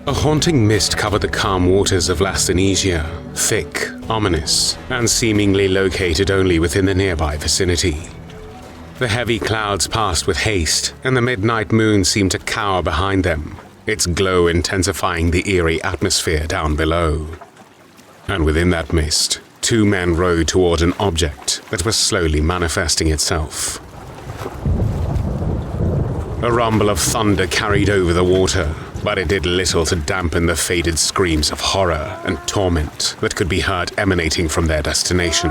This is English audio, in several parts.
A haunting mist covered the calm waters of Lassanesia, thick, ominous, and seemingly located only within the nearby vicinity. The heavy clouds passed with haste, and the midnight moon seemed to cower behind them, its glow intensifying the eerie atmosphere down below. And within that mist, two men rowed toward an object that was slowly manifesting itself. A rumble of thunder carried over the water, but it did little to dampen the faded screams of horror and torment that could be heard emanating from their destination.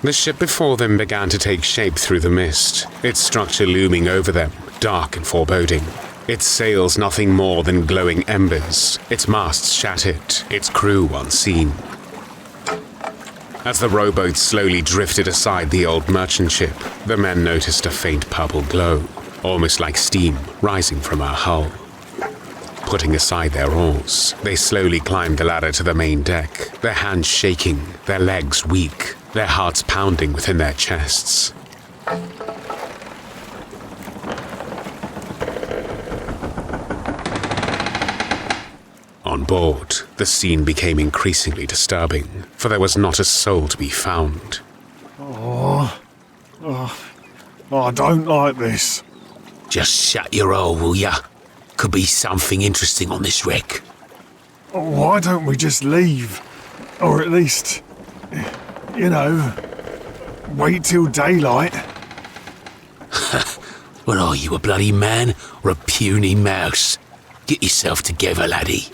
The ship before them began to take shape through the mist, its structure looming over them, dark and foreboding. Its sails nothing more than glowing embers, its masts shattered, its crew unseen. As the rowboat slowly drifted aside the old merchant ship, the men noticed a faint purple glow, almost like steam rising from her hull. Putting aside their oars, they slowly climbed the ladder to the main deck, their hands shaking, their legs weak, their hearts pounding within their chests. On board, the scene became increasingly disturbing, for there was not a soul to be found. Oh, I don't like this. Just shut your hole, will ya? Could be something interesting on this wreck. Why don't we just leave? Or at least, wait till daylight. What are you, a bloody man or a puny mouse? Get yourself together, laddie.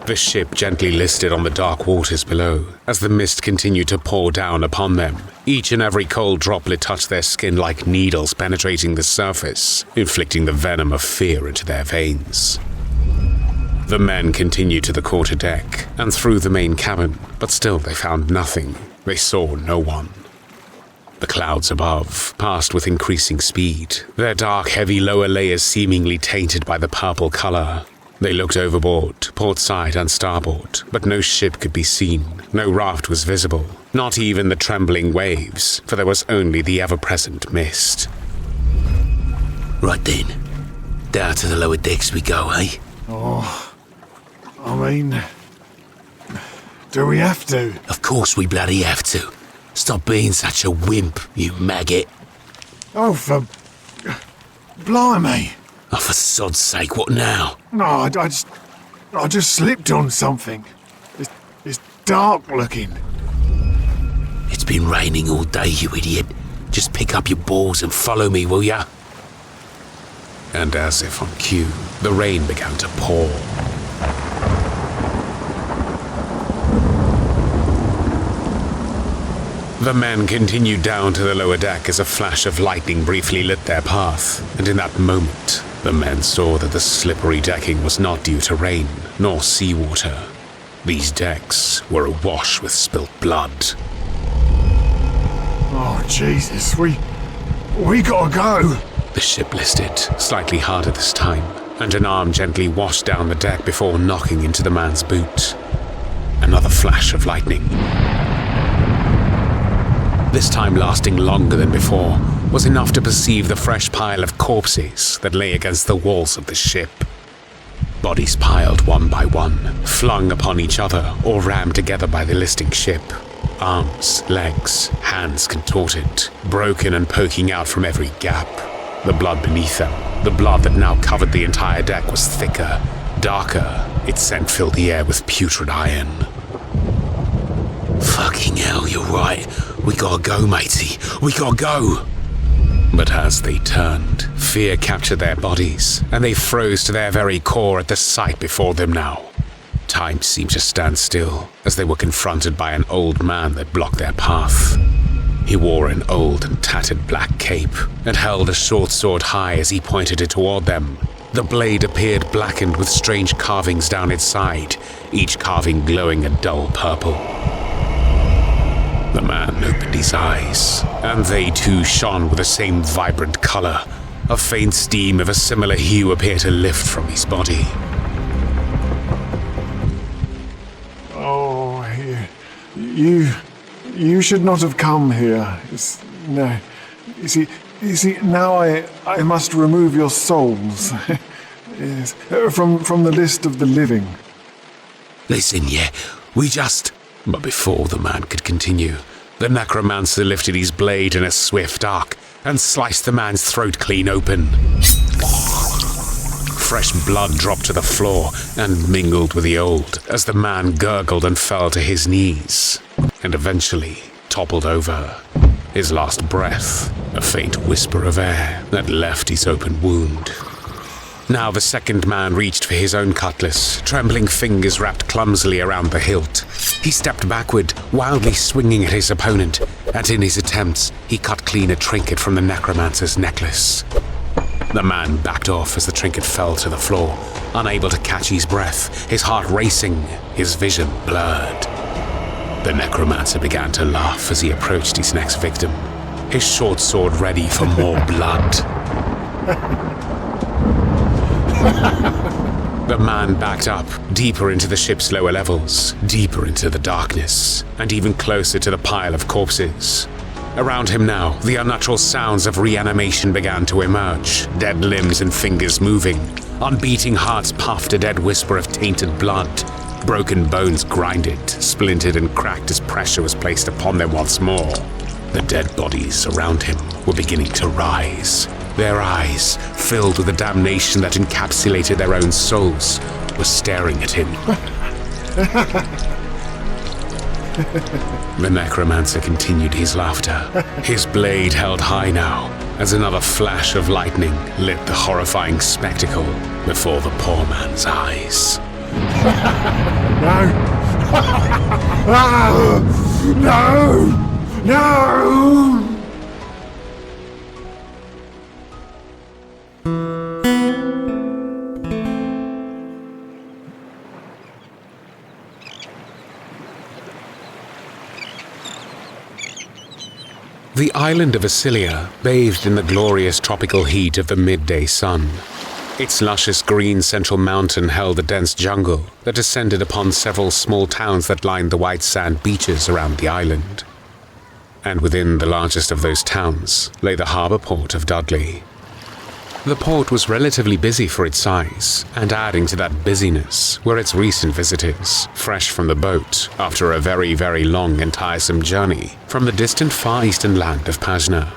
The ship gently listed on the dark waters below, as the mist continued to pour down upon them. Each and every cold droplet touched their skin like needles penetrating the surface, inflicting the venom of fear into their veins. The men continued to the quarterdeck and through the main cabin, but still they found nothing. They saw no one. The clouds above passed with increasing speed, their dark, heavy lower layers seemingly tainted by the purple color. They looked overboard, port side and starboard, but no ship could be seen, no raft was visible, not even the trembling waves, for there was only the ever-present mist. Right then, down to the lower decks we go, eh? Do we have to? Of course we bloody have to. Stop being such a wimp, you maggot. Oh, for blimey. Oh, for sod's sake, what now? No, I just slipped on something. It's dark looking. It's been raining all day, you idiot. Just pick up your balls and follow me, will ya? And as if on cue, the rain began to pour. The men continued down to the lower deck as a flash of lightning briefly lit their path, and in that moment, the men saw that the slippery decking was not due to rain, nor seawater. These decks were awash with spilt blood. Oh, Jesus, we gotta go. The ship listed, slightly harder this time, and an arm gently washed down the deck before knocking into the man's boot. Another flash of lightning. This time lasting longer than before, was enough to perceive the fresh pile of corpses that lay against the walls of the ship. Bodies piled one by one, flung upon each other or rammed together by the listing ship. Arms, legs, hands contorted, broken and poking out from every gap. The blood beneath them, the blood that now covered the entire deck, was thicker, darker. Its scent filled the air with putrid iron. Fucking hell, you're right. We gotta go, matey. We gotta go. But as they turned, fear captured their bodies, and they froze to their very core at the sight before them now. Time seemed to stand still as they were confronted by an old man that blocked their path. He wore an old and tattered black cape and held a short sword high as he pointed it toward them. The blade appeared blackened with strange carvings down its side, each carving glowing a dull purple. The man opened his eyes, and they too shone with the same vibrant color. A faint steam of a similar hue appeared to lift from his body. Oh, you should not have come here. No. You see, now I must remove your souls. Yes. From the list of the living. Listen, yeah, we just... But before the man could continue, the necromancer lifted his blade in a swift arc and sliced the man's throat clean open. Fresh blood dropped to the floor and mingled with the old as the man gurgled and fell to his knees, and eventually toppled over. His last breath, a faint whisper of air that left his open wound. Now the second man reached for his own cutlass, trembling fingers wrapped clumsily around the hilt. He stepped backward, wildly swinging at his opponent, and in his attempts, he cut clean a trinket from the necromancer's necklace. The man backed off as the trinket fell to the floor, unable to catch his breath, his heart racing, his vision blurred. The necromancer began to laugh as he approached his next victim, his short sword ready for more blood. The man backed up, deeper into the ship's lower levels, deeper into the darkness, and even closer to the pile of corpses. Around him now, the unnatural sounds of reanimation began to emerge, dead limbs and fingers moving. On beating hearts puffed a dead whisper of tainted blood. Broken bones grinded, splintered and cracked as pressure was placed upon them once more. The dead bodies around him were beginning to rise. Their eyes, filled with the damnation that encapsulated their own souls, were staring at him. The necromancer continued his laughter, his blade held high now, as another flash of lightning lit the horrifying spectacle before the poor man's eyes. No! No! No! The island of Acilia bathed in the glorious tropical heat of the midday sun. Its luscious green central mountain held a dense jungle that descended upon several small towns that lined the white sand beaches around the island. And within the largest of those towns lay the harbour port of Dudley. The port was relatively busy for its size, and adding to that busyness were its recent visitors, fresh from the boat after a very, very long and tiresome journey from the distant far eastern land of Pazna.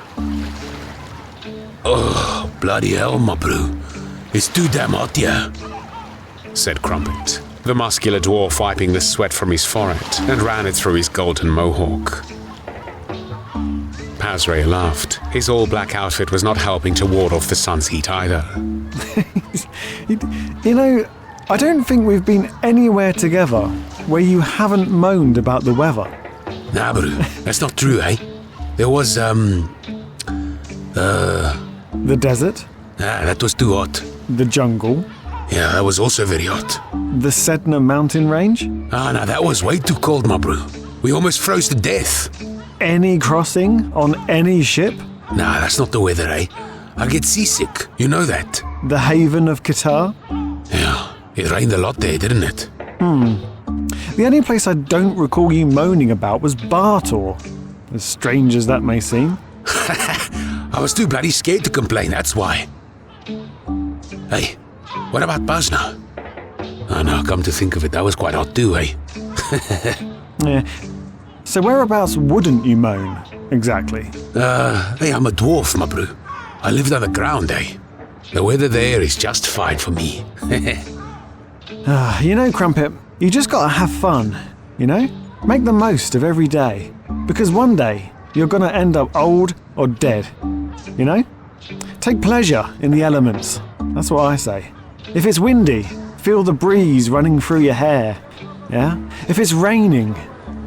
Oh, bloody hell, my brew. It's too damn hot here, said Krumpet, the muscular dwarf wiping the sweat from his forehead and ran it through his golden mohawk. Pazrael laughed. His all-black outfit was not helping to ward off the sun's heat either. You know, I don't think we've been anywhere together where you haven't moaned about the weather. Nah, brew, that's not true, eh? There was, The desert? Ah, that was too hot. The jungle? Yeah, that was also very hot. The Sedna mountain range? Ah, no, that was way too cold, my brew. We almost froze to death. Any crossing on any ship? Nah, that's not the weather, eh? I get seasick, you know that. The haven of Qatar? Yeah, it rained a lot there, didn't it? The only place I don't recall you moaning about was Bartor, as strange as that may seem. I was too bloody scared to complain, that's why. Hey, what about Pazna? Oh no, come to think of it, that was quite hot too, eh? Yeah. So whereabouts wouldn't you moan, exactly? Hey, I'm a dwarf, my brew. I lived underground, eh? The weather there is just fine for me. You know, Krumpet, you just gotta have fun, you know? Make the most of every day. Because one day, you're gonna end up old or dead, you know? Take pleasure in the elements, that's what I say. If it's windy, feel the breeze running through your hair, yeah? If it's raining,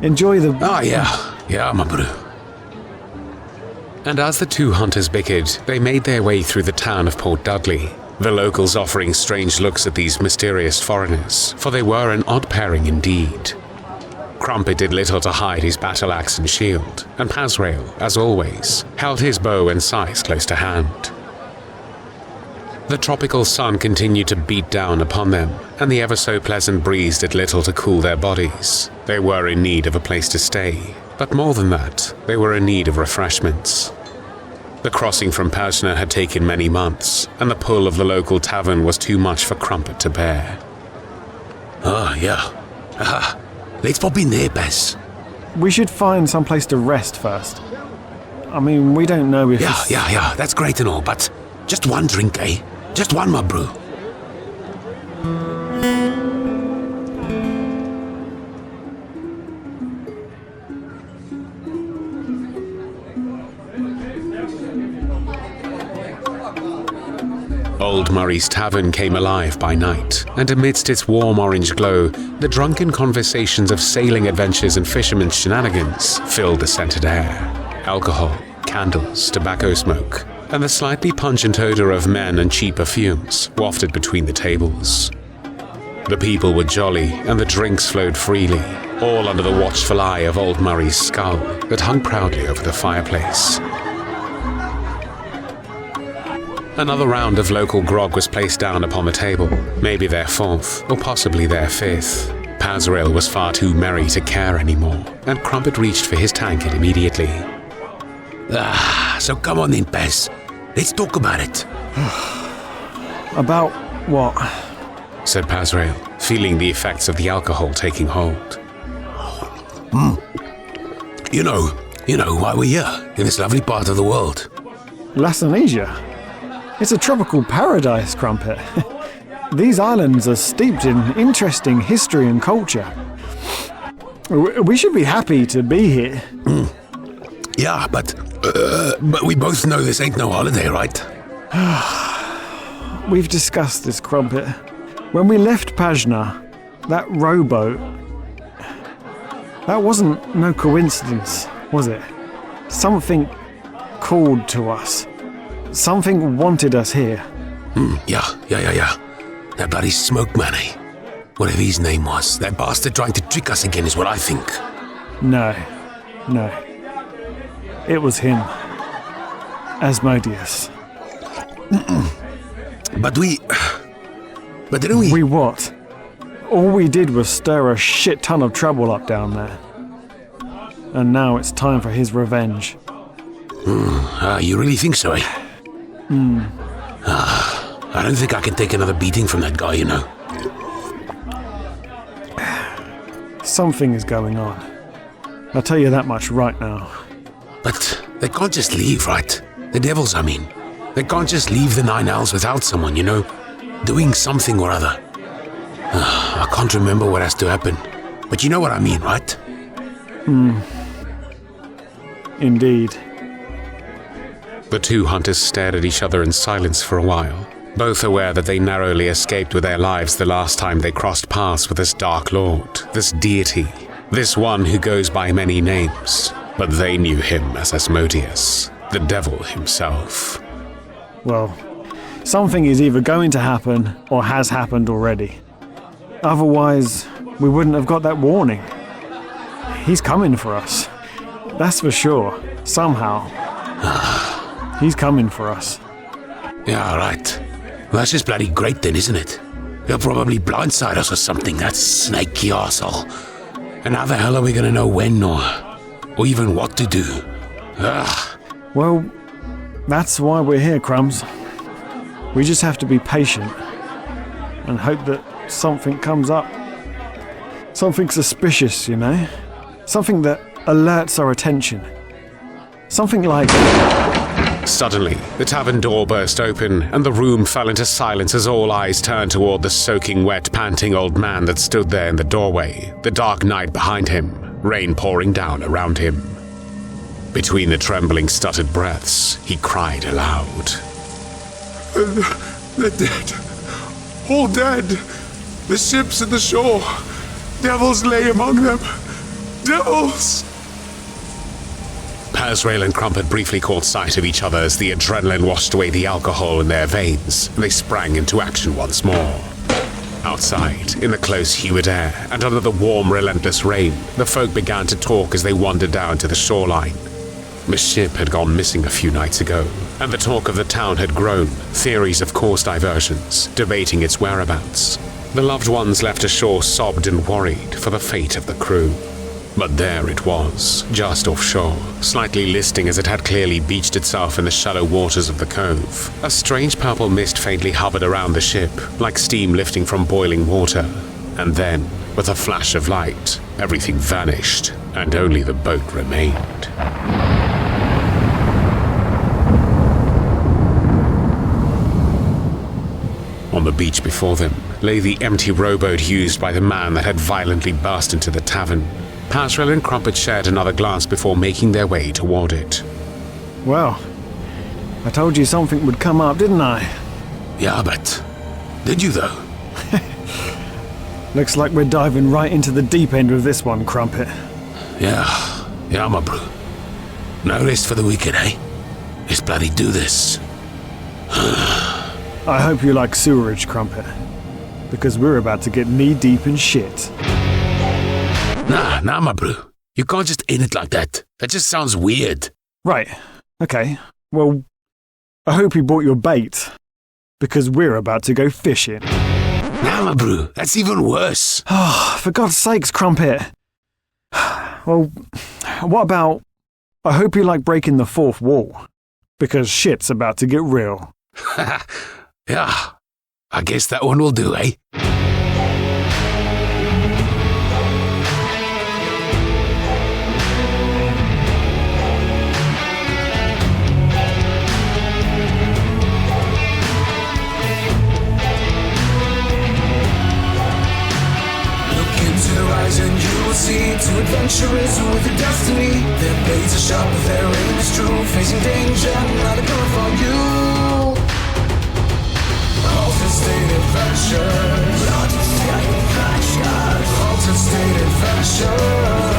enjoy the... Oh, yeah, my brew. And as the two hunters bickered, they made their way through the town of Port Dudley, the locals offering strange looks at these mysterious foreigners, for they were an odd pairing indeed. Krumpet did little to hide his battle axe and shield, and Pazrael, as always, held his bow and scythe close to hand. The tropical sun continued to beat down upon them, and the ever-so-pleasant breeze did little to cool their bodies. They were in need of a place to stay, but more than that, they were in need of refreshments. The crossing from Pazna had taken many months, and the pull of the local tavern was too much for Krumpet to bear. Oh, yeah. Aha. Let's pop in there, Paz. We should find some place to rest first. I mean, we don't know if Yeah, that's great and all, but just one drink, eh? Just one, my brew. Old Murray's tavern came alive by night, and amidst its warm orange glow, the drunken conversations of sailing adventures and fishermen's shenanigans filled the scented air. Alcohol, candles, tobacco smoke, and the slightly pungent odor of men and cheap perfumes wafted between the tables. The people were jolly, and the drinks flowed freely, all under the watchful eye of Old Murray's skull that hung proudly over the fireplace. Another round of local grog was placed down upon the table, maybe their fourth, or possibly their fifth. Pazrael was far too merry to care anymore, and Krumpet reached for his tankard immediately. So come on then, Paz. Let's talk about it. About what? Said Pazrael, feeling the effects of the alcohol taking hold. You know why we're here, in this lovely part of the world. Lassanesia? It's a tropical paradise, Krumpet. These islands are steeped in interesting history and culture. We should be happy to be here. Yeah, but we both know this ain't no holiday, right? We've discussed this, Krumpet. When we left Pazna, that rowboat, that wasn't no coincidence, was it? Something called to us. Something wanted us here. Yeah. That bloody smoke man, eh? Whatever his name was, that bastard trying to trick us again is what I think. No. It was him. Asmodeus. But didn't we? We what? All we did was stir a shit ton of trouble up down there. And now it's time for his revenge. You really think so, eh? I don't think I can take another beating from that guy, you know. Something is going on. I'll tell you that much right now. But they can't just leave, right? The devils, I mean. They can't just leave the Nine Owls without someone, you know? Doing something or other. I can't remember what has to happen. But you know what I mean, right? Indeed. The two hunters stared at each other in silence for a while, both aware that they narrowly escaped with their lives the last time they crossed paths with this Dark Lord, this deity, this one who goes by many names. But they knew him as Asmodeus, the devil himself. Well, something is either going to happen or has happened already. Otherwise, we wouldn't have got that warning. He's coming for us. That's for sure. Somehow. He's coming for us. Yeah, right. Well, that's just bloody great then, isn't it? He'll probably blindside us or something, that snaky arsehole. And how the hell are we gonna know when or even what to do? Well, that's why we're here, Crumbs. We just have to be patient and hope that something comes up. Something suspicious, you know? Something that alerts our attention. Something like... Suddenly, the tavern door burst open, and the room fell into silence as all eyes turned toward the soaking wet, panting old man that stood there in the doorway, the dark night behind him, rain pouring down around him. Between the trembling, stuttered breaths, he cried aloud. They're dead. All dead. The ships and the shore. Devils lay among them. Devils! Pazrael and Krumpet briefly caught sight of each other as the adrenaline washed away the alcohol in their veins, and they sprang into action once more. Outside, in the close, humid air, and under the warm, relentless rain, the folk began to talk as they wandered down to the shoreline. The ship had gone missing a few nights ago, and the talk of the town had grown, theories of course diversions, debating its whereabouts. The loved ones left ashore sobbed and worried for the fate of the crew. But there it was, just offshore, slightly listing as it had clearly beached itself in the shallow waters of the cove. A strange purple mist faintly hovered around the ship, like steam lifting from boiling water. And then, with a flash of light, everything vanished, and only the boat remained. On the beach before them lay the empty rowboat used by the man that had violently burst into the tavern. Pazrael and Krumpet shared another glance before making their way toward it. Well, I told you something would come up, didn't I? Yeah, but did you though? Looks like we're diving right into the deep end with this one, Krumpet. Yeah, my bro. No rest for the wicked, eh? Let's bloody do this. I hope you like sewerage, Krumpet, because we're about to get knee-deep in shit. Nah, my bro. You can't just end it like that. That just sounds weird. Right, okay. Well, I hope you bought your bait, because we're about to go fishing. Nah, my bro. That's even worse. Oh, for God's sakes, Krumpet. Well, what about, I hope you like breaking the fourth wall, because shit's about to get real. Yeah, I guess that one will do, eh? And you will see two adventurers with a destiny. Their blades are sharp, but their aim is true. Facing danger, not a gun for you. Altered state adventures. Altered state adventures.